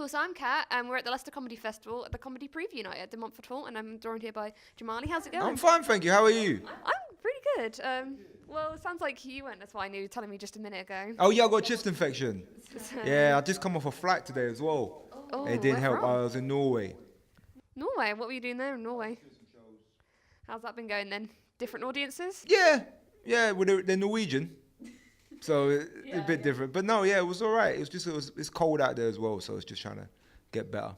so I'm Kat, and we're at the Leicester Comedy Festival at the Comedy Preview Night at De Montfort Hall, and I'm joined here by Jamali. How's it going? I'm fine, thank you. How are you? I'm pretty good. Well, it sounds like you went. That's why I knew you were telling me just a minute ago. Oh yeah, I got a chest infection. So- Yeah, I just come off a flight today as well. Oh, It didn't where help. from? I was in Norway. Norway. What were you doing there in Norway? How's that been going then? Different audiences? Yeah, well, they're Norwegian, so it's a bit different. But no, yeah, it was all right. It's cold out there as well, so it's just trying to get better.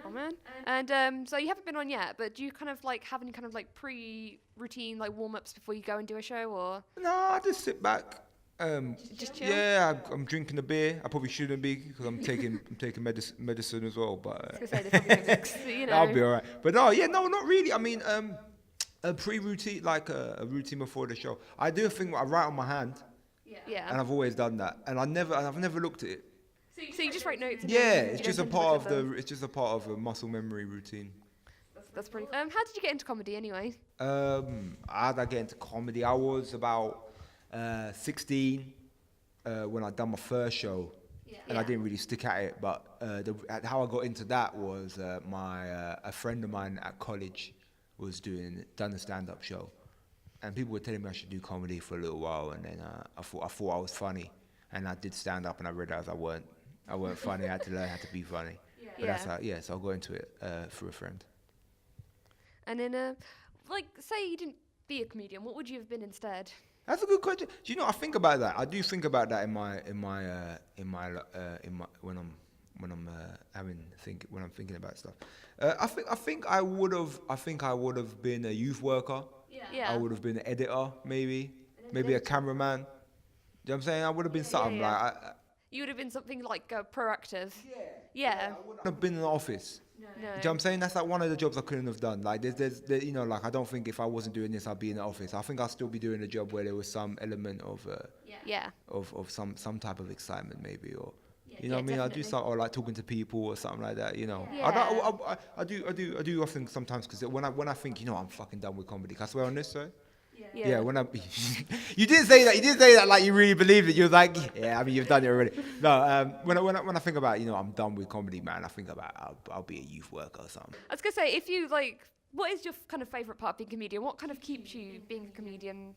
Oh man. And so you haven't been on yet, but do you kind of like have any kind of like pre-routine like warm-ups before you go and do a show, or No, I just sit back. just chill? Yeah, I'm drinking a beer. I probably shouldn't be because I'm taking medicine as well. But I was gonna say, they probably mix, you know. I'll be all right. But no, not really. I mean, a pre-routine, like a routine before the show. I do a thing where I write on my hand, Yeah. and I've always done that, and I've never looked at it. So you just write notes? And Yeah, you it's don't just a tend to part look of at them? it's just a part of a muscle memory routine. That's pretty. How did you get into comedy anyway? How did I get into comedy? I was about 16 when I done my first show, and I didn't really stick at it. But how I got into that was a friend of mine at college was done a stand-up show, and people were telling me I should do comedy for a little while, and then I thought I was funny, and I did stand up, and I realized I weren't funny. I had to learn how to be funny. But that's how, so I got into it through a friend. And then, like, say you didn't be a comedian, what would you have been instead? That's a good question. Do you know? I think about that. I do think about that when I'm thinking about stuff. I think I would have been a youth worker. Yeah. I would have been an editor, maybe a cameraman. Do you know what I'm saying? I would have been something yeah. like. You would have been something like proactive. Yeah. I wouldn't have been in the office. No. Do you know what I'm saying? That's like one of the jobs I couldn't have done. Like there's you know, like I don't think if I wasn't doing this, I'd be in the office. I think I'd still be doing a job where there was some element of Yeah. of some type of excitement maybe, or you Yeah, know what I mean? I do definitely. something, or like talking to people or something like that, you know. Yeah. I do often sometimes, because when I think, you know, I'm fucking done with comedy. Can I swear on this, sorry? Yeah, when you didn't say that like you really believed it. You was like, yeah, I mean, you've done it already. No, when I think about, you know, I'm done with comedy, man, I think about I'll be a youth worker or something. I was gonna say, if you like, what is your kind of favorite part of being a comedian? What kind of keeps you being a comedian?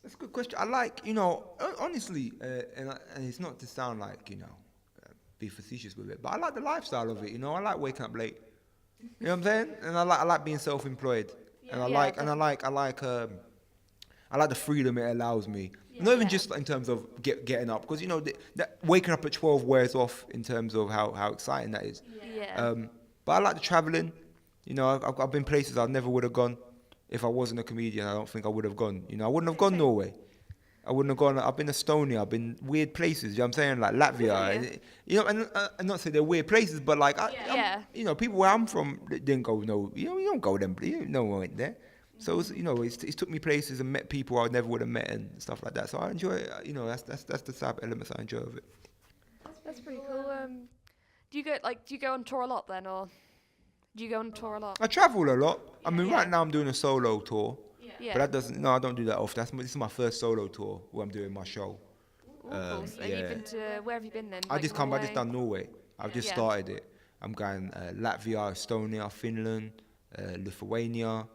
That's a good question. I like, you know, honestly, and it's not to sound like, you know, be facetious with it, but I like the lifestyle of it. You know, I like waking up late. You know what I'm saying? And I like being self-employed. And I like the freedom it allows me. Not even just in terms of getting up, because you know that waking up at 12 wears off in terms of how exciting that is. Yeah. But I like the traveling. You know, I've been places I never would have gone if I wasn't a comedian. I don't think I would have gone. You know, I wouldn't have gone Norway. I wouldn't have gone. I've been Estonia. I've been weird places. You know what I'm saying? Like Latvia. And, you know, and not say they're weird places, but like, you know, people where I'm from didn't go. No, you know, you don't go them. No one went there. So it was, you know, it's took me places and met people I never would have met and stuff like that. So I enjoy it. You know, that's the type of elements I enjoy of it. That's pretty cool. Do you go on tour a lot then, or do you go on tour a lot? I travel a lot. I mean, right now I'm doing a solo tour. Yeah. But that doesn't. No, I don't do that often. This is my first solo tour where I'm doing my show. Cool. And you've been to, where have you been then? I Like just Norway? done Norway. I've just started it. I'm going Latvia, Estonia, Finland, Lithuania.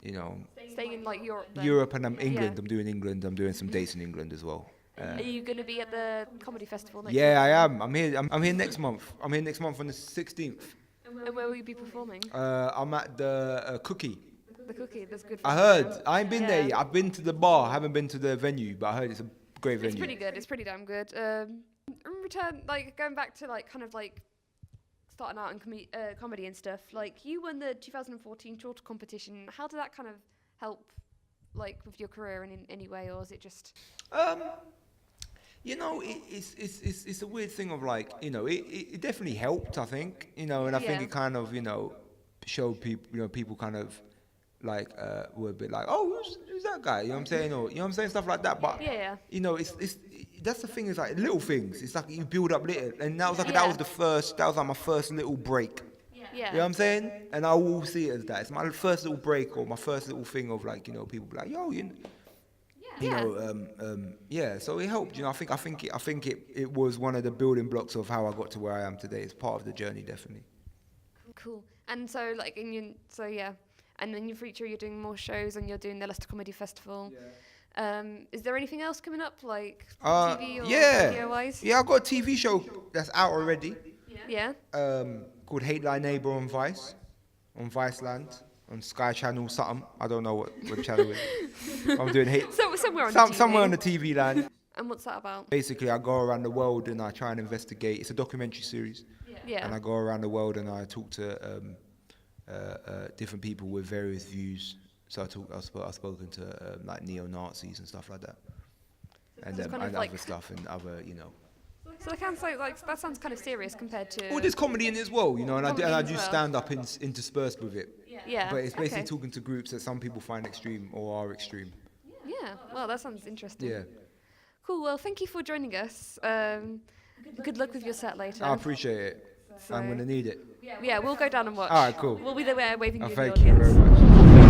You know, Staying in like Europe. Then? Europe, and I'm England. Yeah. I'm doing England. I'm doing some dates in England as well. Are you going to be at the comedy festival next Yeah, month? I am. I'm here. I'm here next month. I'm here next month on the 16th. And where will you be performing? I'm at the Cookie. The Cookie. There's good. I food heard. there. I ain't been there yet. I've been to the bar. I haven't been to the venue, but I heard it's a great venue. It's pretty good. It's pretty damn good. In return, like going back to like kind of like starting out in comedy and stuff. Like you won the 2014 short competition. How did that kind of help, like with your career in any way, or is it just? You know, it's a weird thing of like, you know, it definitely helped, I think, you know, and I think Yeah. it kind of, you know, showed people, you know, people kind of like were a bit like, oh, who's that guy? You know what I'm saying? Or you know what I'm saying, stuff like that. But Yeah. you know, it's that's the thing, is like little things. It's like you build up little, and that was like Yeah. that was like my first little break. Yeah. You know what I'm saying? And I will see it as that. It's my first little break, or my first little thing of like, you know, people be like, yo, you You Yeah. know, yeah. So it helped. You know, I think it was one of the building blocks of how I got to where I am today. It's part of the journey, definitely. Cool. And so, like, yeah. And in your future, you're doing more shows and you're doing the Leicester Comedy Festival. Is there anything else coming up, like TV or video-wise? Yeah, I've got a TV show that's out already. Yeah. Called Hate Thy Neighbour on Viceland, on Sky Channel something. I don't know what the channel is. I'm doing hate Somewhere on the TV. somewhere on the TV land. And what's that about? Basically, I go around the world and I try and investigate. It's a documentary series, Yeah. and I go around the world and I talk to different people with various views. So I've spoken to like neo-Nazis and stuff like that, and kind of other like- stuff and other, you know. So that sounds kind of serious compared to. Well, there's comedy in it as well, you know, and I Comedy do as well. stand up interspersed with it. Yeah. But it's basically okay. talking to groups that some people find extreme or are extreme. Yeah. Well, that sounds interesting. Yeah, Cool. Well, thank you for joining us. Good luck with your set later. I appreciate it. I'm So- gonna need it. Yeah, we'll go down and watch. All right, cool. We'll be there waving you in the Thank you audience. very much.